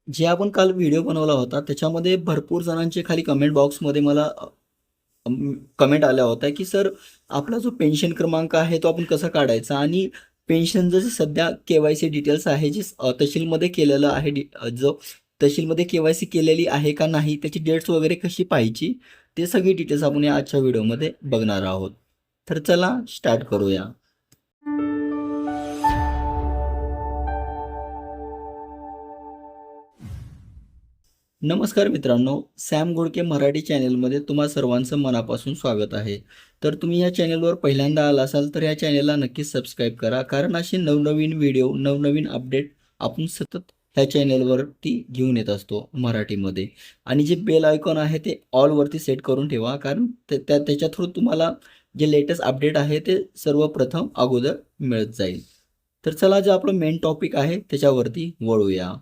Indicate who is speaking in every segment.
Speaker 1: जे आपण काल व्हिडिओ बनवला होता त्याच्यामध्ये भरपूर जणांचे खाली कमेंट बॉक्समध्ये मला कमेंट आल्या होत्या की सर आपला जो पेन्शन क्रमांक आहे तो आपण कसा काढायचा आणि पेन्शन जसे सध्या के-वाय-सी डिटेल्स आहे जी तहसीलमध्ये केलेलं आहे जो तहसीलमध्ये के-वाय-सी केलेली आहे का नाही त्याची डेट्स वगैरे कशी पाहायची ते सगळी डिटेल्स आपण या आजच्या व्हिडिओमध्ये बघणार आहोत. तर चला स्टार्ट करूया. नमस्कार मित्रांनो, सॅम गोडके मराठी चॅनेलमध्ये तुम्हा सर्वांचं मनापासून स्वागत आहे. तर तुम्ही या चॅनेलवर पहिल्यांदा आला असाल तर या चॅनेलला नक्कीच सबस्क्राईब करा, कारण असे नवनवीन व्हिडिओ नवनवीन अपडेट आपण सतत ह्या चॅनेलवरती घेऊन येत असतो मराठीमध्ये. आणि जे बेल आयकॉन आहे ते ऑलवरती सेट करून ठेवा, कारण त्याच्या थ्रू तुम्हाला जे लेटेस्ट अपडेट आहे ते सर्वप्रथम अगोदर मिळत जाईल. तर चला, जे आपलं मेन टॉपिक आहे त्याच्यावरती वळूया.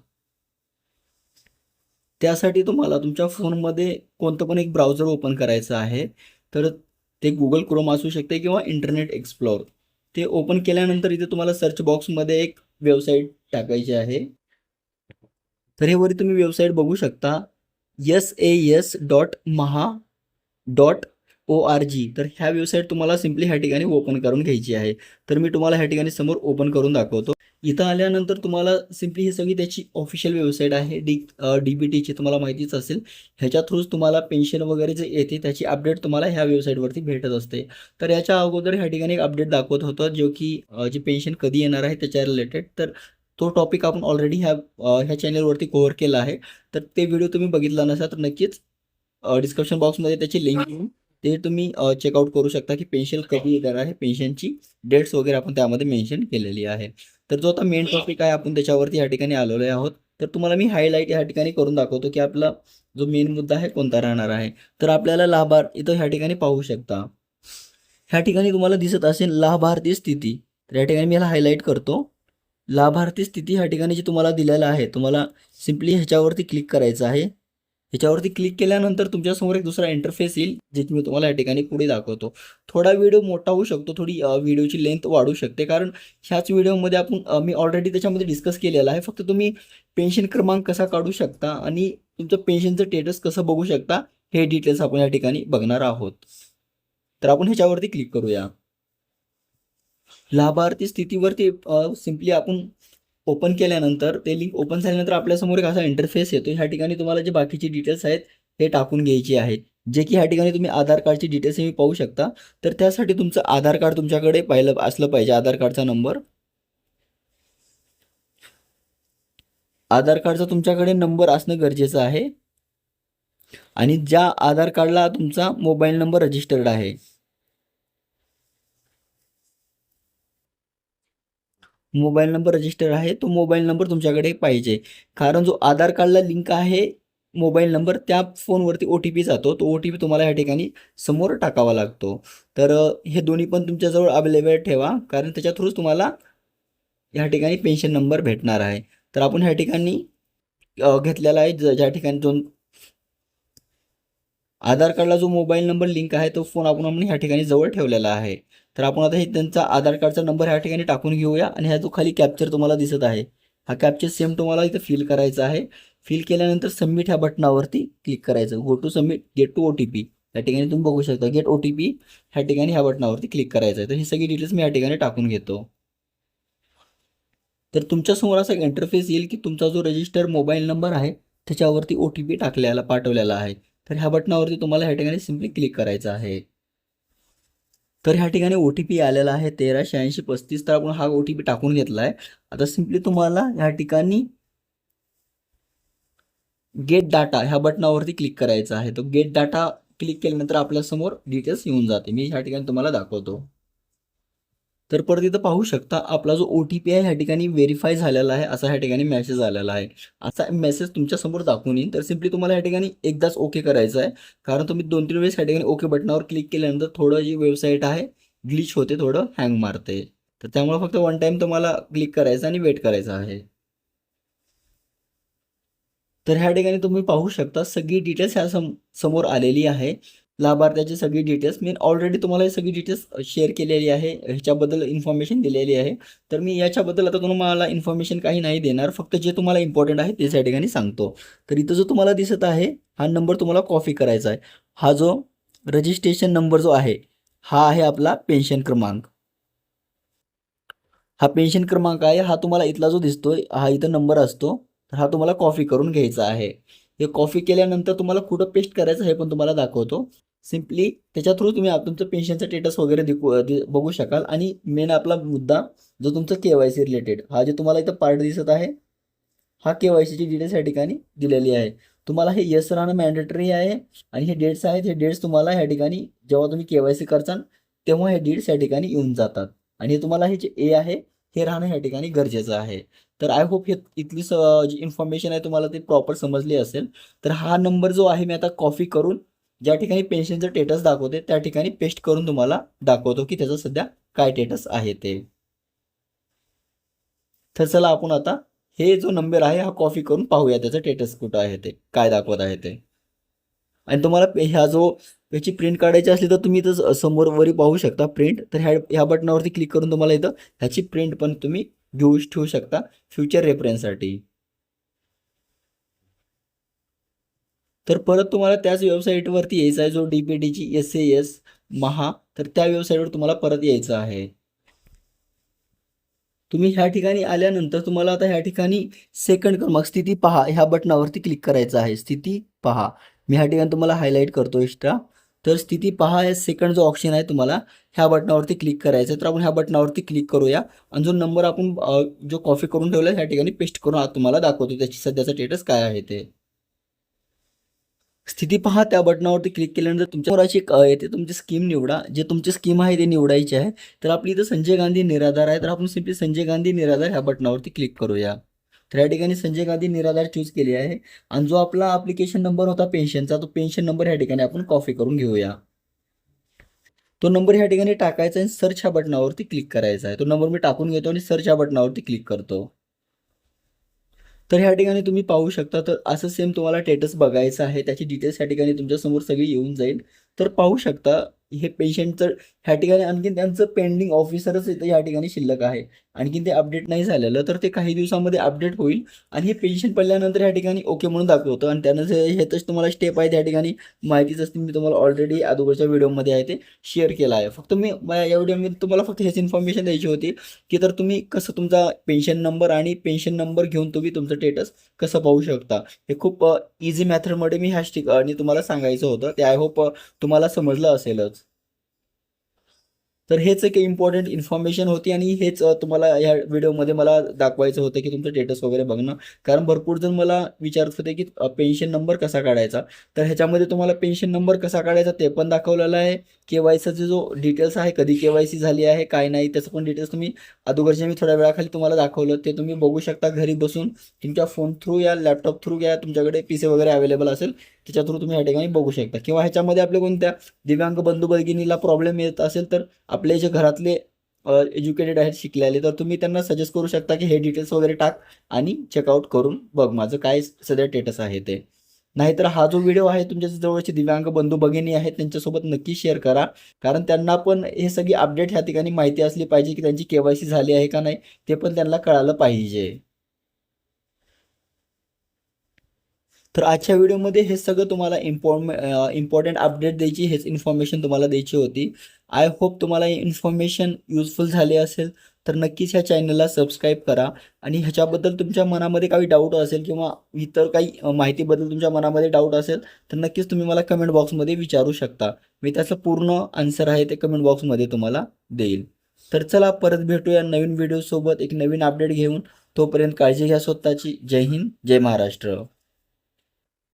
Speaker 1: त्यासाठी तुम्हाला तुमच्या फोनमध्ये कोणतं पण एक ब्राउझर ओपन करायचं आहे. तर ते गुगल क्रोम असू शकते किंवा इंटरनेट एक्सप्लोर. ते ओपन केल्यानंतर इथे तुम्हाला सर्च बॉक्समध्ये एक वेबसाईट टाकायची आहे. तर हे वरी तुम्ही वेबसाईट बघू शकता, sas.maha.org. तर ह्या वेबसाईट तुम्हाला सिम्पली ह्या ठिकाणी ओपन करून घ्यायची आहे. तर मी तुम्हाला ह्या ठिकाणी समोर ओपन करून दाखवतो. इथं आल्यानंतर तुम्हाला सिम्पली ही सगळी त्याची ऑफिशियल वेबसाईट आहे. डी-बी-टीची तुम्हाला माहितीच असेल. ह्याच्या थ्रूच तुम्हाला पेन्शन वगैरे जे येते त्याची अपडेट तुम्हाला ह्या वेबसाईटवरती भेटत असते. तर याच्या अगोदर ह्या ठिकाणी एक अपडेट दाखवत होतं, जो की जी पेन्शन कधी येणार आहे त्याच्या रिलेटेड. तर तो टॉपिक आपण ऑलरेडी ह्या चॅनलवरती कव्हर केला आहे. तर ते व्हिडिओ तुम्ही बघितला नसा तर नक्कीच डिस्क्रिप्शन बॉक्समध्ये त्याची लिंक देऊन ते तुम्ही चेकआउट करू शकता की पेन्शन कधी येणार आहे, पेन्शनची डेट्स वगैरे आपण त्यामध्ये मेन्शन केलेली आहे. तर जो आता मेन टॉपिक आहे आपण त्याच्यावरती या ठिकाणी आलेलो आहोत. तर तुम्हाला मी हायलाईट या ठिकाणी करून दाखवतो की आपला जो मेन मुद्दा आहे कोणता राहणार आहे. तर आपल्याला लाभार्थ इथं ह्या ठिकाणी पाहू शकता. ह्या ठिकाणी तुम्हाला दिसत असेल लाभार्थी स्थिती. तर या ठिकाणी मी याला हायलाईट करतो. लाभार्थी स्थिती ह्या ठिकाणी जे तुम्हाला दिलेलं आहे, तुम्हाला सिम्पली ह्याच्यावरती क्लिक करायचं आहे. ह्याच्यावरती क्लिक केल्यानंतर तुमच्यासमोर एक दुसरा इंटरफेस येईल, जे मी तुम्हाला या ठिकाणी पुढे दाखवतो. थोडा व्हिडिओ मोठा होऊ शकतो, थोडी व्हिडिओची लेंथ वाढू शकते, कारण ह्याच व्हिडिओमध्ये आपण मी ऑलरेडी त्याच्यामध्ये डिस्कस केलेला आहे. फक्त तुम्ही पेन्शन क्रमांक कसा काढू शकता आणि तुमचं पेन्शनचं स्टेटस कसं बघू शकता, हे डिटेल्स आपण या ठिकाणी बघणार आहोत. तर आपण ह्याच्यावरती क्लिक करूया. लाभार्थी स्थितीवरती सिम्पली आपण ओपन केल्यानंतर ते लिंक ओपन झाल्यानंतर आपल्यासमोर एक असा इंटरफेस येतो. ह्या ठिकाणी तुम्हाला जे बाकीचे डिटेल्स आहेत ते टाकून घ्यायचे आहेत. जे की ह्या ठिकाणी तुम्ही आधार कार्डची डिटेल्स तुम्ही पाहू शकता. तर त्यासाठी तुमचं आधार कार्ड तुमच्याकडे पहिलं असलं पाहिजे. आधार कार्डचा नंबर, आधार कार्डचा तुमच्याकडे नंबर असणं गरजेचं आहे. आणि ज्या आधार कार्डला तुमचा मोबाईल नंबर रजिस्टर्ड आहे, मोबाईल नंबर रजिस्टर आहे, तो मोबाईल नंबर तुमच्याकडे पाहिजे. कारण जो आधार कार्डला लिंक आहे मोबाईल नंबर, त्या फोनवरती ओ-टी-पी जातो. तो ओ-टी-पी तुम्हाला या ठिकाणी समोर टाकावा लागतो. तर हे दोन्ही पण तुमच्याजवळ अवेलेबल ठेवा, कारण त्याच्या थ्रूच तुम्हाला या ठिकाणी पेन्शन नंबर भेटणार आहे. तर आपण ह्या ठिकाणी घेतलेला आहे, ज्या ठिकाणी जो आधार कार्डला जो मोबाईल नंबर लिंक आहे तो फोन आपण ह्या ठिकाणी जवळ ठेवलेला आहे. तर आपण आता हे त्यांचा आधार कार्डचा नंबर ह्या ठिकाणी टाकून घेऊया आणि ह्या जो खाली कॅप्चर तुम्हाला दिसत आहे, हा कॅप्चर सेम तुम्हाला इथं फिल करायचा आहे. फिल केल्यानंतर सबमिट ह्या बटनावरती क्लिक करायचं. Go to submit, get to OTP. या ठिकाणी तुम्ही बघू शकता गेट ओ-टी-पी, ह्या ठिकाणी ह्या बटनावरती क्लिक करायचं आहे. तर ही सगळी डिटेल्स मी या ठिकाणी टाकून घेतो. तर तुमच्यासमोर असा इंटरफेस येईल की तुमचा जो रजिस्टर मोबाईल नंबर आहे त्याच्यावरती ओ-टी-पी पाठवलेला आहे. तर ह्या बटनावरती तुम्हाला ह्या ठिकाणी सिम्पली क्लिक करायचं आहे. तर ह्या ठिकाणी ओ-टी-पी आलेला आहे 138635. तर आपण हा ओ-टी-पी टाकून घेतला आहे. आता सिम्पली तुम्हाला ह्या ठिकाणी गेट डाटा ह्या बटनावरती क्लिक करायचं आहे. तो गेट डाटा क्लिक केल्यानंतर आपल्यासमोर डिटेल्स येऊन जाते. मी ह्या ठिकाणी तुम्हाला दाखवतो. तर परत इथं पाहू शकता आपला जो ओ-टी-पी आहे ह्या ठिकाणी व्हेरीफाय झालेला आहे, असा ह्या ठिकाणी मेसेज आलेला आहे. असा मेसेज तुमच्यासमोर दाखवून येईल. तर सिम्पली तुम्हाला ह्या ठिकाणी एकदाच ओके करायचं आहे, कारण तुम्ही 2-3 वेळेस ह्या ठिकाणी ओके बटनावर क्लिक केल्यानंतर थोडं जी वेबसाईट आहे ग्लिच होते, थोडं हँग मारते. तर त्यामुळे फक्त वन टाईम तुम्हाला क्लिक करायचं आणि वेट करायचं आहे. तर ह्या ठिकाणी तुम्ही पाहू शकता सगळी डिटेल्स ह्या समोर आलेली आहे. लाभार्थ्याची सगळी डिटेल्स मी ऑलरेडी तुम्हाला हे सगळी डिटेल्स शेअर केलेली आहे, ह्याच्याबद्दल इन्फॉर्मेशन दिलेली आहे. तर मी याच्याबद्दल आता तुम्हाला इन्फॉर्मेशन काही नाही देणार, फक्त जे तुम्हाला इम्पॉर्टंट आहे तेच या ठिकाणी सांगतो. तर इथं जो तुम्हाला दिसत आहे हा नंबर तुम्हाला कॉपी करायचा आहे. हा जो रजिस्ट्रेशन नंबर जो आहे हा आहे आपला पेन्शन क्रमांक. हा पेन्शन क्रमांक आहे, हा तुम्हाला इथला जो दिसतोय हा इथं नंबर असतो, तर हा तुम्हाला कॉपी करून घ्यायचा आहे. हे कॉपी केल्यानंतर तुम्हाला कुठं पेस्ट करायचं हे पण तुम्हाला दाखवतो. सिम्पली त्याच्या थ्रू तुम्ही तुमचं पेन्शनचं स्टेटस वगैरे बघू शकाल. आणि मेन आपला मुद्दा जो तुमचं KYC रिलेटेड, हा जे तुम्हाला इथं पार्ट दिसत आहे हा KYCची डिटेल्स या ठिकाणी दिलेली आहे. तुम्हाला हे येस राहणं मॅन्डेटरी आहे. आणि हे डेट्स आहेत, हे डेट्स तुम्हाला या ठिकाणी जेव्हा तुम्ही KYC करताल तेव्हा हे डेट्स या ठिकाणी येऊन जातात. आणि तुम्हाला हे जे ए आहे हे राहणं या ठिकाणी गरजेचं आहे. तर आय होप हे इथली जी इन्फॉर्मेशन आहे तुम्हाला ते प्रॉपर समजली असेल. तर हा नंबर जो आहे मी आता कॉपी करून ज्या ठिकाणी पेन्शनचं स्टेटस दाखवते त्या ठिकाणी पेस्ट करून तुम्हाला दाखवतो की त्याचं सध्या काय स्टेटस आहे ते. तर चला आपण आता हे जो नंबर आहे हा कॉपी करून पाहूया त्याचं स्टेटस कुठं आहे ते, काय दाखवत आहे ते. आणि तुम्हाला ह्या जो याची प्रिंट काढायची असली तर तुम्ही इथं समोर वरी पाहू शकता प्रिंट. तर ह्या बटनावरती क्लिक करून तुम्हाला इथं ह्याची प्रिंट पण तुम्ही घेऊ ठेवू शकता फ्युचर रेफरन्ससाठी. तर परत तुम्हाला त्याच वेबसाईटवरती यायचं आहे जो DBTची SAS महा, तर त्या वेबसाईटवर तुम्हाला परत यायचं आहे. तुम्ही ह्या ठिकाणी आल्यानंतर तुम्हाला आता ह्या ठिकाणी सेकंड क्रमांक स्थिती पहा ह्या बटनावरती क्लिक करायचं आहे. स्थिती पहा मी ह्या ठिकाणी तुम्हाला हायलाईट करतो एक्स्ट्रा. तर स्थिती पहा हे सेकंड जो ऑप्शन आहे तुम्हाला ह्या बटनावरती क्लिक करायचं आहे. तर आपण ह्या बटनावरती क्लिक करूया आणि जो नंबर आपण जो कॉपी करून ठेवला ह्या ठिकाणी पेस्ट करून आज तुम्हाला दाखवतो त्याची सध्याचं स्टेटस काय आहे ते. स्थिती पहा त्या बटनावरती क्लिक केल्यानंतर तुमच्या समोर अशी येते तुमची स्कीम निवडा. जे तुमची स्कीम आहे ते निवडायची आहे. तर आपली इथं संजय गांधी निराधार आहे, तर आपण सिम्पली संजय गांधी निराधार ह्या बटनावरती क्लिक करूया. तर या ठिकाणी संजय गांधी निराधार चूज केली आहे. आणि जो आपला ॲप्लिकेशन नंबर होता पेन्शनचा तो पेन्शन नंबर ह्या ठिकाणी आपण कॉपी करून घेऊया. तो नंबर ह्या ठिकाणी टाकायचा आणि सर्च ह्या बटनावरती क्लिक करायचा आहे. तो नंबर मी टाकून घेतो आणि सर्च ह्या बटनावरती क्लिक करतो. तर ह्या ठिकाणी तुम्ही पाहू शकता. तर असं सेम तुम्हाला स्टेटस बघायचं आहे, त्याची डिटेल्स ह्या ठिकाणी तुमच्यासमोर सगळी येऊन जाईल. तर पाहू शकता हे पेशंटचं ह्या ठिकाणी आणखीन त्यांचं पेंडिंग ऑफिसरच इथं या ठिकाणी शिल्लक आहे. आणखीन ते अपडेट नाही झालेलं, तर ते काही दिवसामध्ये अपडेट होईल. आणि हे पेन्शन पडल्यानंतर ह्या ठिकाणी ओके म्हणून दाखवतं. आणि त्यानंतर हे तर तुम्हाला स्टेप आहे त्या ठिकाणी माहितीच असते, मी तुम्हाला ऑलरेडी अगोदरच्या व्हिडिओमध्ये आहे ते शेअर केलं आहे. फक्त मी या व्हिडिओमध्ये तुम्हाला फक्त हेच इन्फॉर्मेशन द्यायची होती की तर तुम्ही कसं तुमचा पेन्शन नंबर आणि पेन्शन नंबर घेऊन तुम्ही तुमचं स्टेटस कसं पाहू शकता. हे खूप इझी मेथडमध्ये मी ह्या ठिकाणी तुम्हाला सांगायचं होतं. ते आय होप तुम्हाला समजलं असेलच. तर हेच एक इम्पॉर्टंट इन्फॉर्मेशन होती आणि हेच तुम्हाला ह्या व्हिडिओमध्ये मला दाखवायचं होतं की तुमचं स्टेटस वगैरे बघणं. कारण भरपूर जण मला विचारत होते की पेन्शन नंबर कसा काढायचा. तर ह्याच्यामध्ये तुम्हाला पेन्शन नंबर कसा काढायचा ते पण दाखवलेलं आहे. KYCचा जो डिटेल्स आहे, कधी KYC झाली आहे काय नाही त्याचं पण डिटेल्स तुम्ही अगोदरच्या मी थोड्या वेळाखाली तुम्हाला दाखवलं, ते तुम्ही बघू शकता घरी बसून तुमच्या फोन थ्रू या लॅपटॉप थ्रू या तुमच्याकडे PC वगैरे अवेलेबल असेल त्याच्या थ्रू तुम्ही या ठिकाणी बघू शकता. किंवा ह्याच्यामध्ये आपल्या कोणत्या दिव्यांग बंधू भगिनीला प्रॉब्लेम येत असेल तर आपले जे घरातले एज्युकेटेड आहेत शिकलेले, तर तुम्ही त्यांना सजेस्ट करू शकता की हे डिटेल्स वगैरे टाक आणि चेकआउट करून बघ माझं काय सध्या स्टेटस आहे ते. नाहीतर हा जो व्हिडिओ आहे तुमच्या जवळचे दिव्यांग बंधू भगिनी आहेत त्यांच्यासोबत नक्की शेअर करा. कारण त्यांना पण हे सगळी अपडेट ह्या ठिकाणी माहिती असली पाहिजे की त्यांची KYC झाली आहे का नाही ते पण त्यांना कळालं पाहिजे. तर आजच्या व्हिडिओमध्ये हे सगळं तुम्हाला इम्पॉर्टंट अपडेट द्यायची, हेच इन्फॉर्मेशन तुम्हाला द्यायची होती. आय होप तुम्हाला ही इन्फॉर्मेशन युजफुल झाली असेल. तर नक्कीच ह्या चॅनलला सबस्क्राईब करा. आणि ह्याच्याबद्दल तुमच्या मनामध्ये काही डाऊट असेल किंवा इतर काही माहितीबद्दल तुमच्या मनामध्ये डाऊट असेल तर नक्कीच तुम्ही मला कमेंट बॉक्समध्ये विचारू शकता. मी त्याचं पूर्ण आन्सर आहे ते कमेंट बॉक्समध्ये तुम्हाला देईल. तर चला परत भेटूया नवीन व्हिडिओसोबत एक नवीन अपडेट घेऊन. तोपर्यंत काळजी घ्या स्वतःची. जय हिंद, जय महाराष्ट्र.